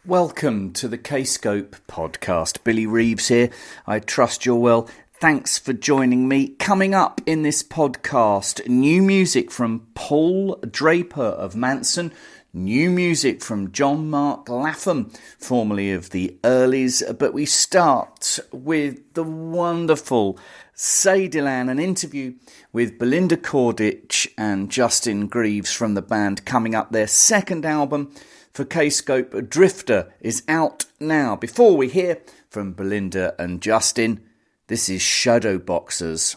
Welcome to the Kscope Podcast. Billy Reeves here. I trust you're well. Thanks for joining me. Coming up in this podcast, new music from Paul Draper of Mansun, new music from John Mark Lapham, formerly of the Earlies, but we start with the wonderful Delan, an interview with Belinda and Justin Greaves from the band, coming up. Their second album for Kscope, Drifter, is out now. Before we hear from Belinda and Justin, this is Shadowboxers.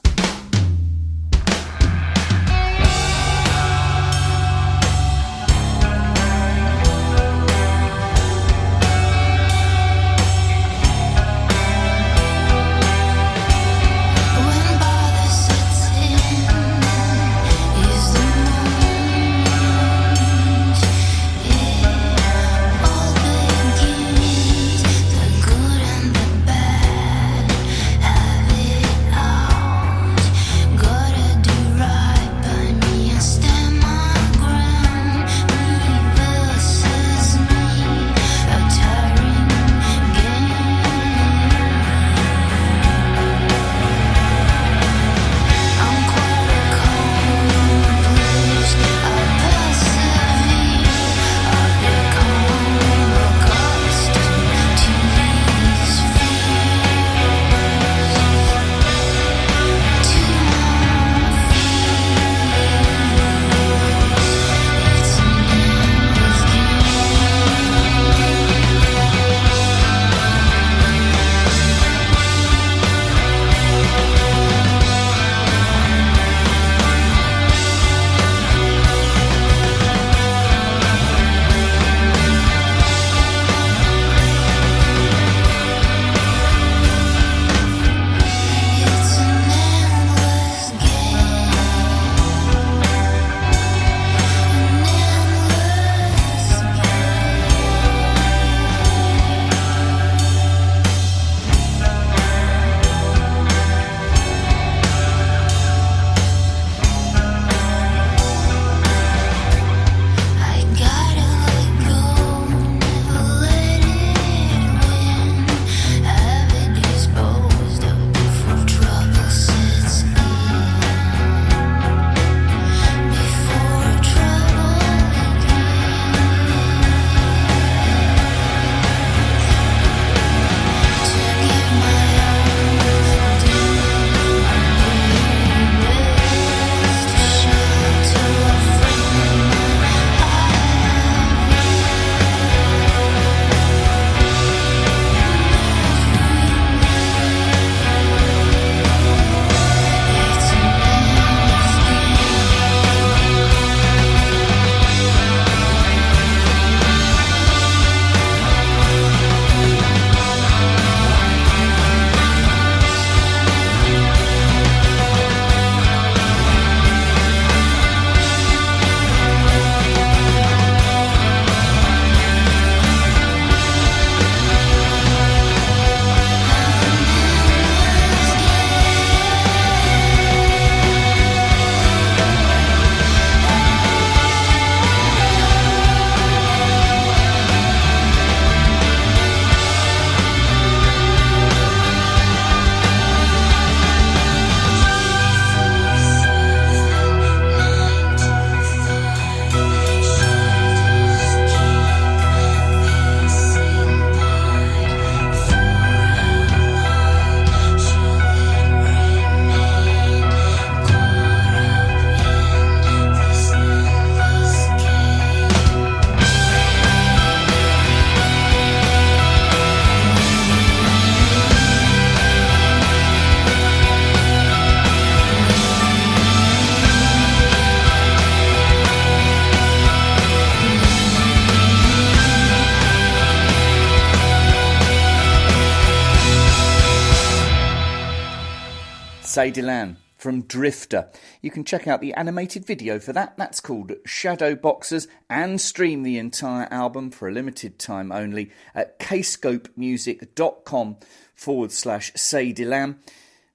Delan from Drifter. You can check out the animated video for that. That's called Shadowboxers, and stream the entire album for a limited time only at kscopemusic.com/Delan.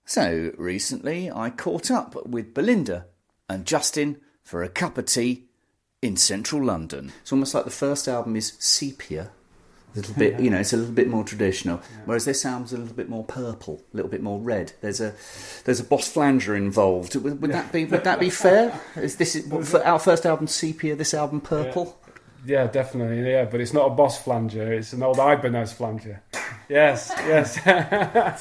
So recently I caught up with Belinda and Justin for a cup of tea in central London. It's almost like the first album is sepia, A little bit, it's a little bit more traditional. Whereas this album's a little bit more purple, a little bit more red. There's a Boss Flanger involved. Would that be fair? For our first album Sepia, this album purple? Yeah, definitely. Yeah, but it's not a Boss Flanger. It's an old Ibanez Flanger. Yes. It's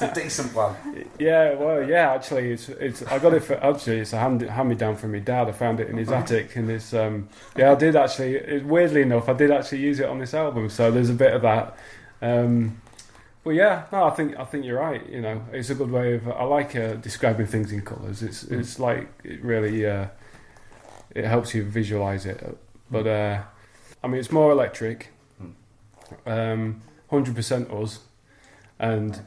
a decent one. Yeah, well, yeah. Actually, it's. I got it for. Actually, it's a hand me down from my dad. I found it in his attic, and it's. I did actually. Weirdly enough, I did actually use it on this album. So there's a bit of that. But yeah, no, I think you're right. It's a good way of. I like describing things in colours. It's like it really. It helps you visualise it, but it's more electric. 100% us, and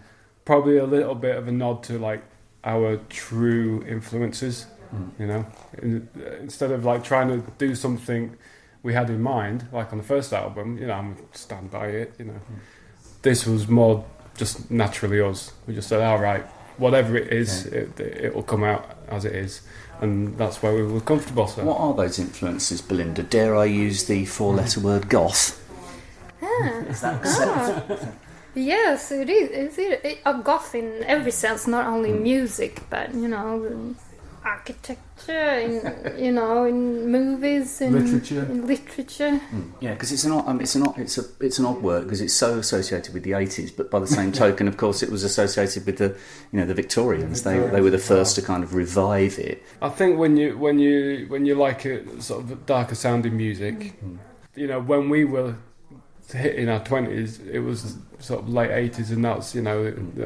probably a little bit of a nod to like our true influences. Instead of like trying to do something we had in mind, like on the first album, I'm stand by it. This was more just naturally us. We just said, all right, whatever it is, it will come out as it is. And that's where we were comfortable. So. What are those influences, Belinda? Dare I use the 4-letter word goth? Is that correct? Yes, it is. It's a goth in every sense, not only music, but architecture, in movies, in literature. Yeah, because it's an odd word because it's so associated with the 80s, but by the same token, of course, it was associated with the Victorians. They were the first to kind of revive it. I think when you like a sort of darker sounding music, when we were hitting our 20s, it was sort of late 80s, and that's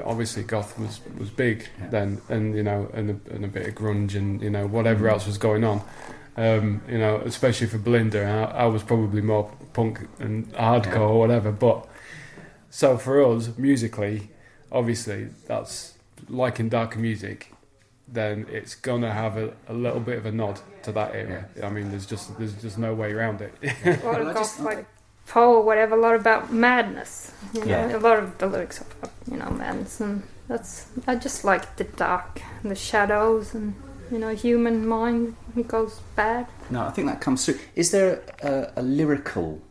obviously goth was big then, and and a bit of grunge and whatever else was going on, especially for Belinda. I was probably more punk and hardcore or whatever, but so for us musically, obviously that's liking darker music, then it's gonna have a little bit of a nod to that era. There's just no way around it. Well, goth like Paul, whatever, a lot about madness. A lot of the lyrics are madness, and I just like the dark, and the shadows, and human mind. It goes bad. No, I think that comes through. Is there a lyrical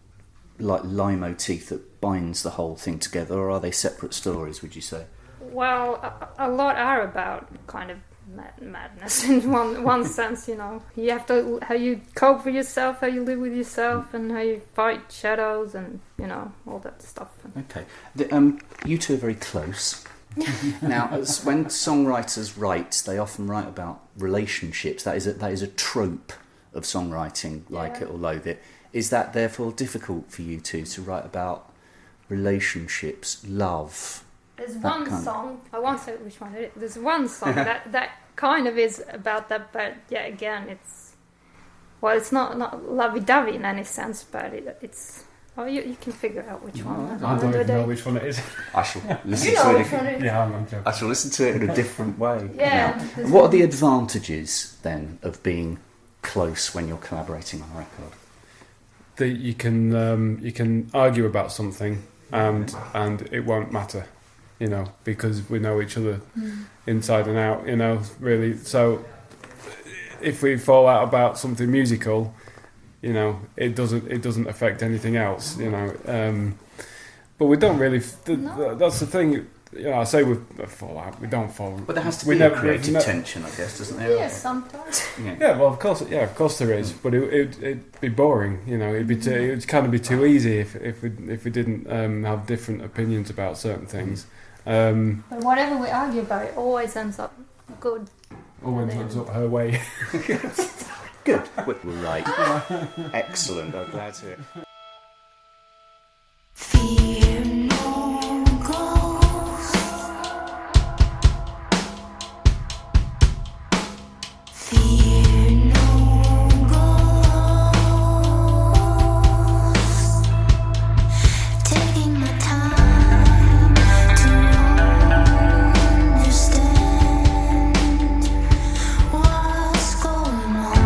leitmotif that binds the whole thing together, or are they separate stories? Would you say? Well, a lot are about kind of madness in one sense. You have to how you cope with yourself, how you live with yourself, and how you fight shadows, and all that stuff. Okay, you two are very close. Now, when songwriters write, they often write about relationships. That is a trope of songwriting, like it or loathe it. Is that therefore difficult for you two to write about relationships, love? There's one song, I won't say which one it is. There's one song that kind of is about that, but yeah, again, it's not lovey-dovey in any sense, but it's. Oh, you can figure out which one. I don't even know which one it is. I shall listen to it. Yeah, I'm joking. I shall listen to it in a different way. Yeah. What are the advantages then of being close when you're collaborating on a record? That you can argue about something and it won't matter, because we know each other inside and out, really. So if we fall out about something musical, it doesn't affect anything else, but we don't really. That's the thing. I say we fall out. We don't fall. But there has to be a creative tension, I guess, doesn't there? Yeah, sometimes. Yeah, well, of course there is. But it'd be boring, It'd kind of be too easy if we didn't have different opinions about certain things. But whatever we argue about, it always ends up good. Always ends up her way. Good. We're right. Excellent. I'm glad to hear. Fear no ghost. Fear no ghost. Taking my time to understand what's going on.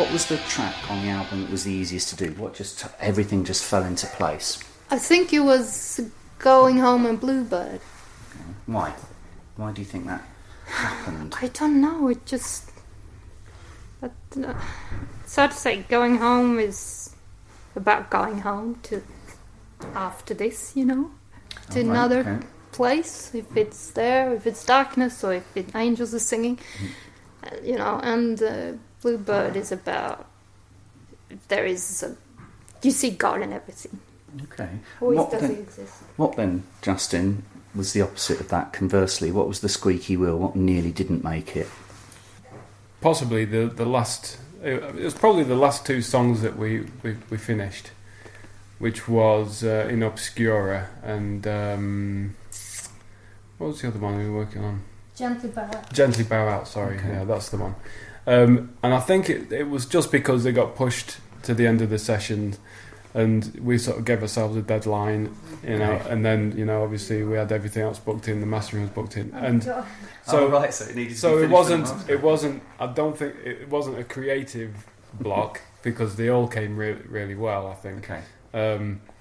What was the track on the album that was the easiest to do? Everything just fell into place? I think it was Going Home and Bluebird. Okay. Why? Why do you think that happened? I don't know. It just. It's hard to say. Going home is about going home to after this, to another place. If it's there, if it's darkness, or if angels are singing, And Bluebird is about you see God in everything. Okay. Always does it exist. What then, Justin, was the opposite of that? Conversely, what was the squeaky wheel? What nearly didn't make it? Possibly the last. It was probably the last two songs that we finished, which was In Obscura and what was the other one we were working on? Gently Bow Out. Gently Bow Out. Sorry, Okay. yeah, that's the one. And I think it was just because they got pushed to the end of the session, and we sort of gave ourselves a deadline, and then obviously we had everything else booked in. The mastering was booked in, and. So it needed. So it wasn't. I don't think it wasn't a creative block because they all came really, really well. I think. Okay.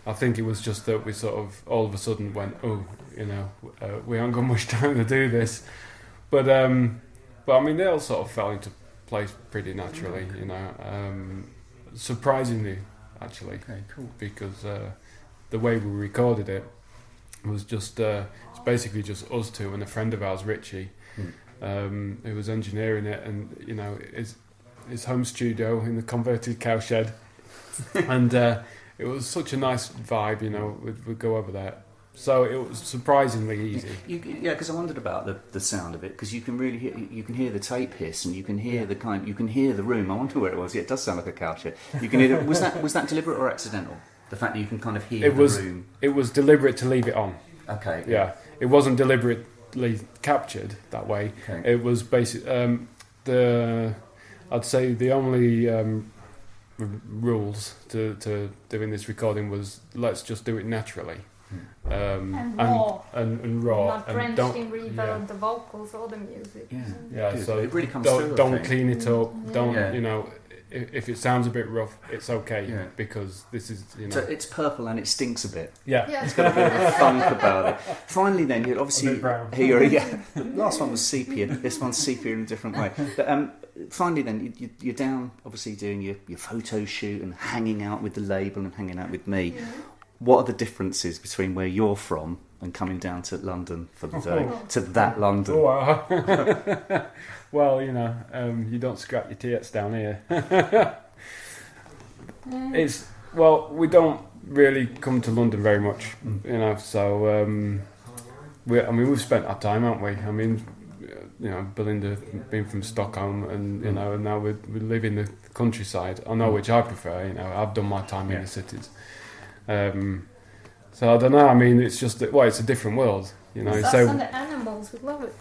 I think it was just that we sort of all of a sudden went, we haven't got much time to do this, but I mean they all sort of fell into place pretty naturally. Surprisingly, actually. Okay, cool. Because the way we recorded it was just it's basically just us two and a friend of ours, Richie, who was engineering it, and his home studio in the converted cowshed, and it was such a nice vibe. We'd go over there, so it was surprisingly easy. Because I wondered about the sound of it, because you can really hear the tape hiss, and you can hear you can hear the room. I wonder where it was. Yeah, it does sound like a cowshed. You can hear. Was that deliberate or accidental? The fact that you can kind of hear the room. It was deliberate to leave it on. Okay. Yeah, it wasn't deliberately captured that way. Okay. It was basic. I'd say the only rules to doing this recording was let's just do it naturally. And raw. And raw. Not and drenched in reverb, the vocals or the music. Yeah. So it really comes through. Don't clean it up. Don't Yeah. If it sounds a bit rough, it's okay because this is So it's purple and it stinks a bit. Yeah. It's got a bit of funk about it. Finally, then you obviously brown. the last one was sepia. This one's sepia in a different way. But finally, then you're down, obviously doing your photo shoot and hanging out with the label and hanging out with me. Yeah. What are the differences between where you're from and coming down to London for the day to that London? Oh, wow. Well, you don't scrap your tears down here. We don't really come to London very much, so we've spent our time, haven't we? I mean, Belinda being from Stockholm, and and now we live in the countryside. I know which I prefer. I've done my time in the cities. So I don't know. I mean, it's just that. Well, it's a different world. It's us and the animals. We love it.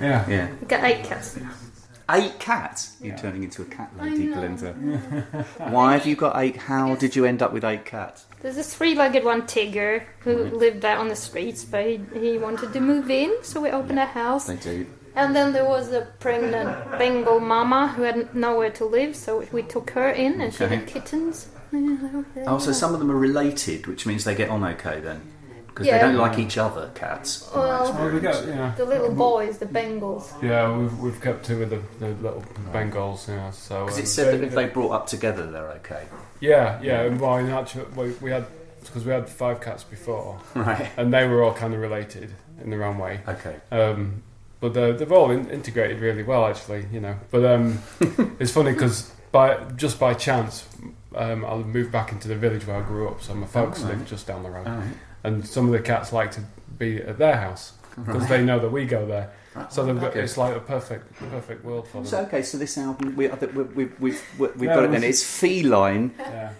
Yeah. We got 8 cats. 8 cats? You're turning into a cat lady, Belinda. Why have you got 8? How did you end up with 8 cats? There's a 3-legged one, Tigger, who lived out on the streets, but he wanted to move in, so we opened a house. They do. And then there was a pregnant Bengal mama who had nowhere to live, so we took her in, and she had kittens. Oh, so some of them are related, which means they get on okay then? Because they don't like each other, cats. Well, we got, the little boys, the Bengals. Yeah, we've kept 2 of the little Bengals. So because it said that if they brought up together, they're okay. Yeah. And well, in actual, we had 5 cats before, right? And they were all kind of related in their own way. Okay. But they've all integrated really well, actually. But it's funny because by chance, I moved back into the village where I grew up, so my folks live just down the road. Right. And some of the cats like to be at their house because they know that we go there. So it's like a perfect world for them. So so this album we've got it then. It's feline,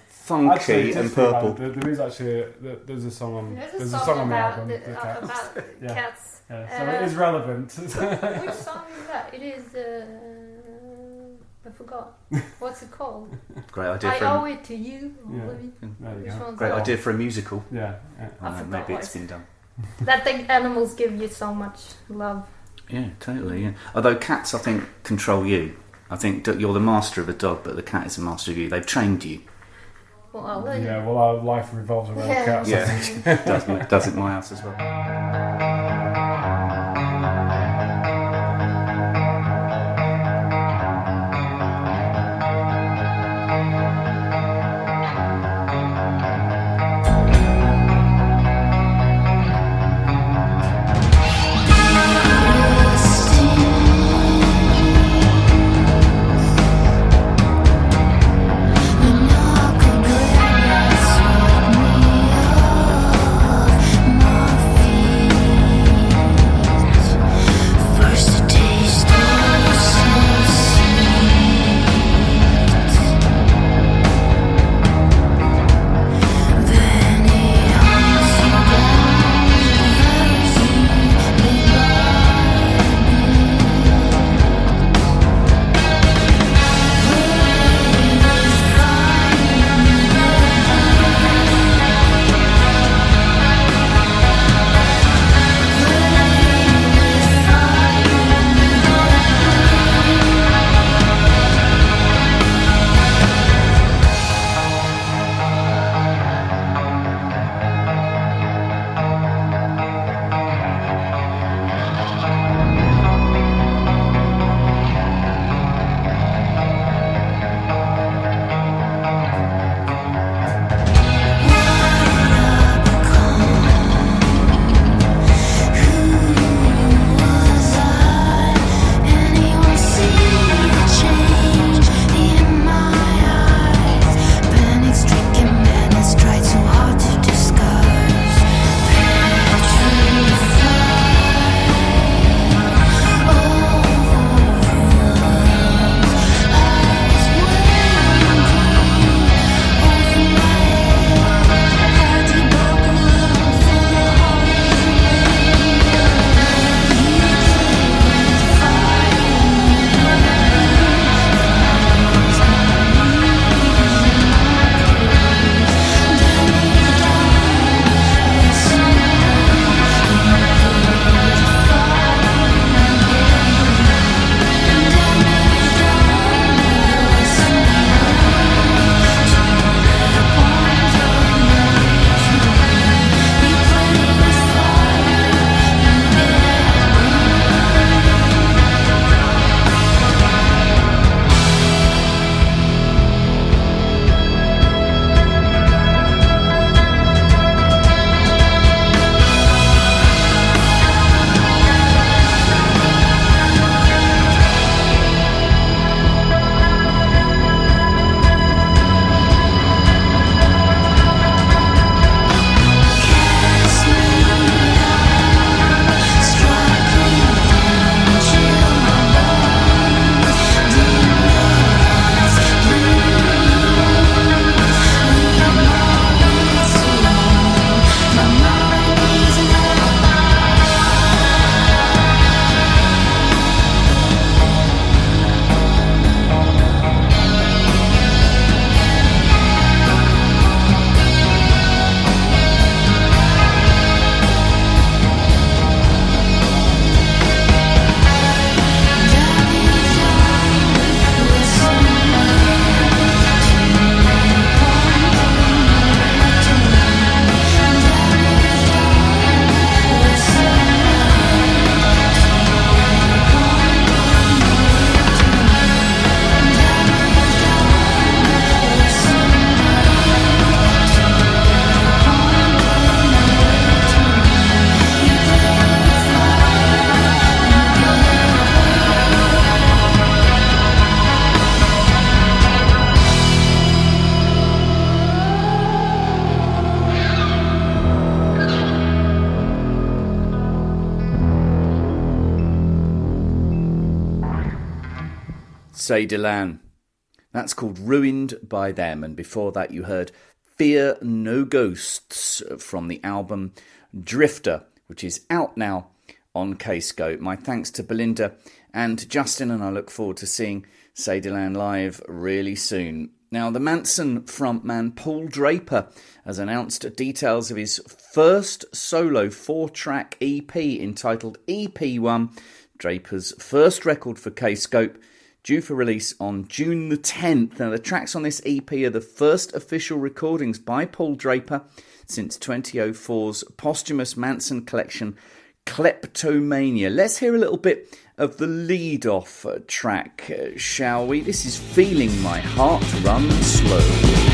funky, actually, and purple. There is actually there's a song on There's a song the about album. about cats. Yeah, so it is relevant. Which song is that? It is. I forgot. What's it called? Great idea. I owe it to you. Great idea for a musical. Yeah. Maybe it's been done. That the animals give you so much love. Yeah, totally. Yeah. Although cats, I think, control you. I think you're the master of a dog, but the cat is the master of you. They've trained you. Well, Yeah, well, our life revolves around cats. I think. Yeah, does it in my house as well. Say Delan. That's called Ruined by Them, and before that you heard Fear No Ghosts from the album Drifter, which is out now on Kscope. My thanks to Belinda and Justin, and I look forward to seeing Say Delan live really soon. Now, the Mansun frontman Paul Draper has announced details of his first solo 4-track EP entitled EP1, Draper's first record for Kscope, due for release on June the 10th. Now, the tracks on this EP are the first official recordings by Paul Draper since 2004's posthumous Mansun collection, Kleptomania. Let's hear a little bit of the lead-off track, shall we? This is Feeling My Heart Run Slow.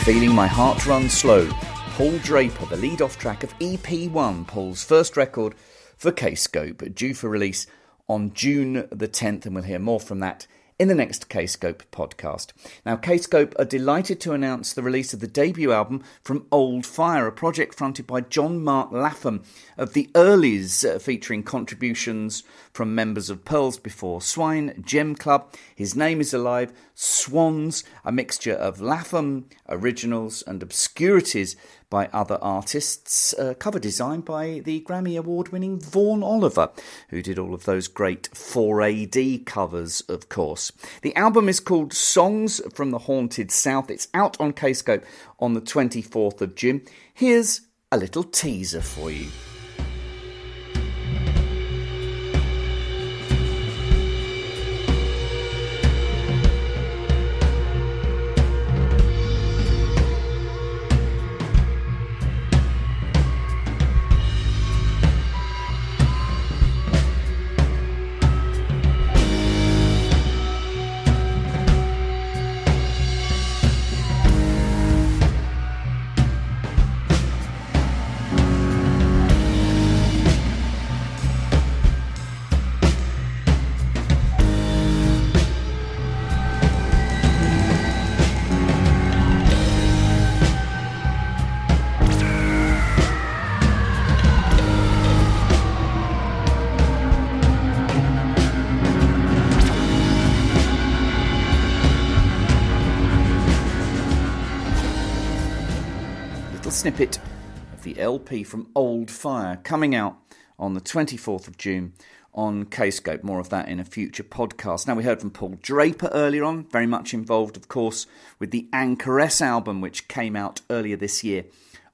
Feeling My Heart Run Slow, Paul Draper, the lead-off track of EP1, Paul's first record for Kscope, due for release on June the 10th, and we'll hear more from that in the next Kscope podcast. Now, Kscope are delighted to announce the release of the debut album from Old Fire, a project fronted by John Mark Lapham of the Earlies, featuring contributions from members of Pearls Before Swine, Gem Club, His Name Is Alive, Swans, a mixture of Lapham originals and obscurities by other artists, cover design by the Grammy Award-winning Vaughan Oliver, who did all of those great 4AD covers, of course. The album is called Songs from the Haunted South. It's out on Kscope on the 24th of June. Here's a little teaser for you. snippet of the LP from Old Fire, coming out on the 24th of June on Kscope. More of that in a future podcast. Now, we heard from Paul Draper earlier on, very much involved, of course, with the Anchoress album, which came out earlier this year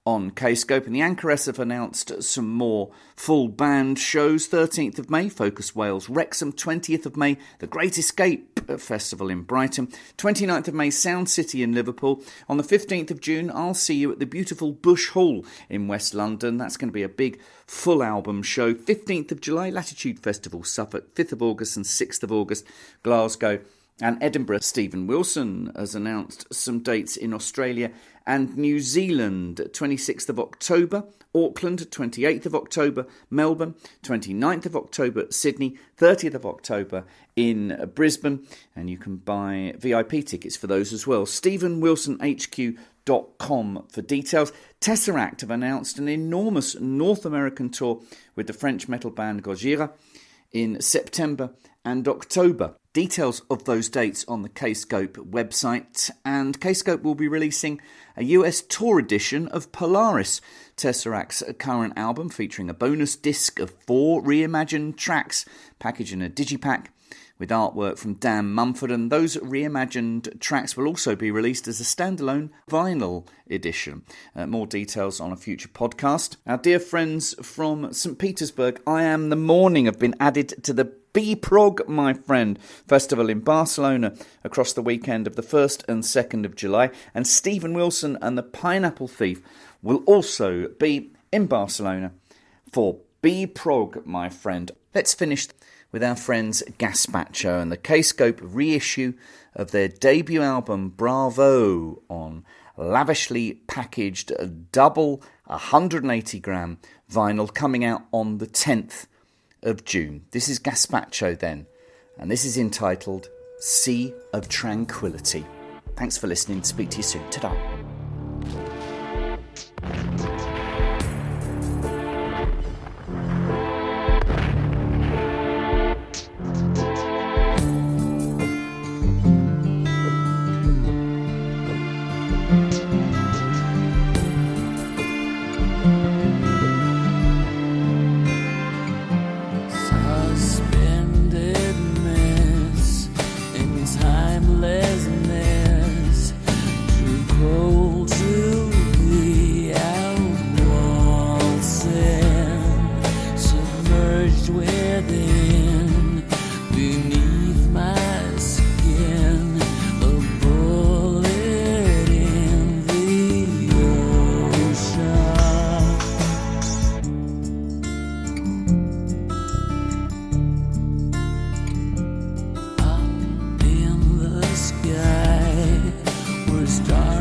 on Kscope. And the Anchoress have announced some more full band shows. 13th of May, Focus Wales, Wrexham. 20th of May, The Great Escape Festival in Brighton. 29th of May, Sound City in Liverpool. On the 15th of June, I'll see you at the beautiful Bush Hall in West London. That's going to be a big full album show. 15th of July, Latitude Festival, Suffolk. 5th of August and 6th of August, Glasgow and Edinburgh. Stephen Wilson has announced some dates in Australia and New Zealand. 26th of October, Auckland. 28th of October, Melbourne. 29th of October, Sydney. 30th of October in Brisbane. And you can buy VIP tickets for those as well. StephenWilsonHQ.com for details. Tesseract have announced an enormous North American tour with the French metal band Gojira in September and October. Details of those dates on the Kscope website, and Kscope will be releasing a US tour edition of Polaris, Tesseract's current album, featuring a bonus disc of 4 reimagined tracks packaged in a digipack with artwork from Dan Mumford, and those reimagined tracks will also be released as a standalone vinyl edition. More details on a future podcast. Our dear friends from St. Petersburg, I Am the Morning, have been added to the B-Prog, my friend, festival in Barcelona across the weekend of the 1st and 2nd of July. And Stephen Wilson and the Pineapple Thief will also be in Barcelona for B-Prog, my friend. Let's finish with our friends Gazpacho and the Kscope reissue of their debut album Bravo on lavishly packaged double 180-gram vinyl, coming out on the 10th of June. This is Gazpacho then, and this is entitled Sea of Tranquility. Thanks for listening. Speak to you soon. Ta-da. Suspendedness in timelessness, too cold to be outwaltzing, submerged within, beneath my skin, a bullet in the ocean. Up in the sky, we're stars.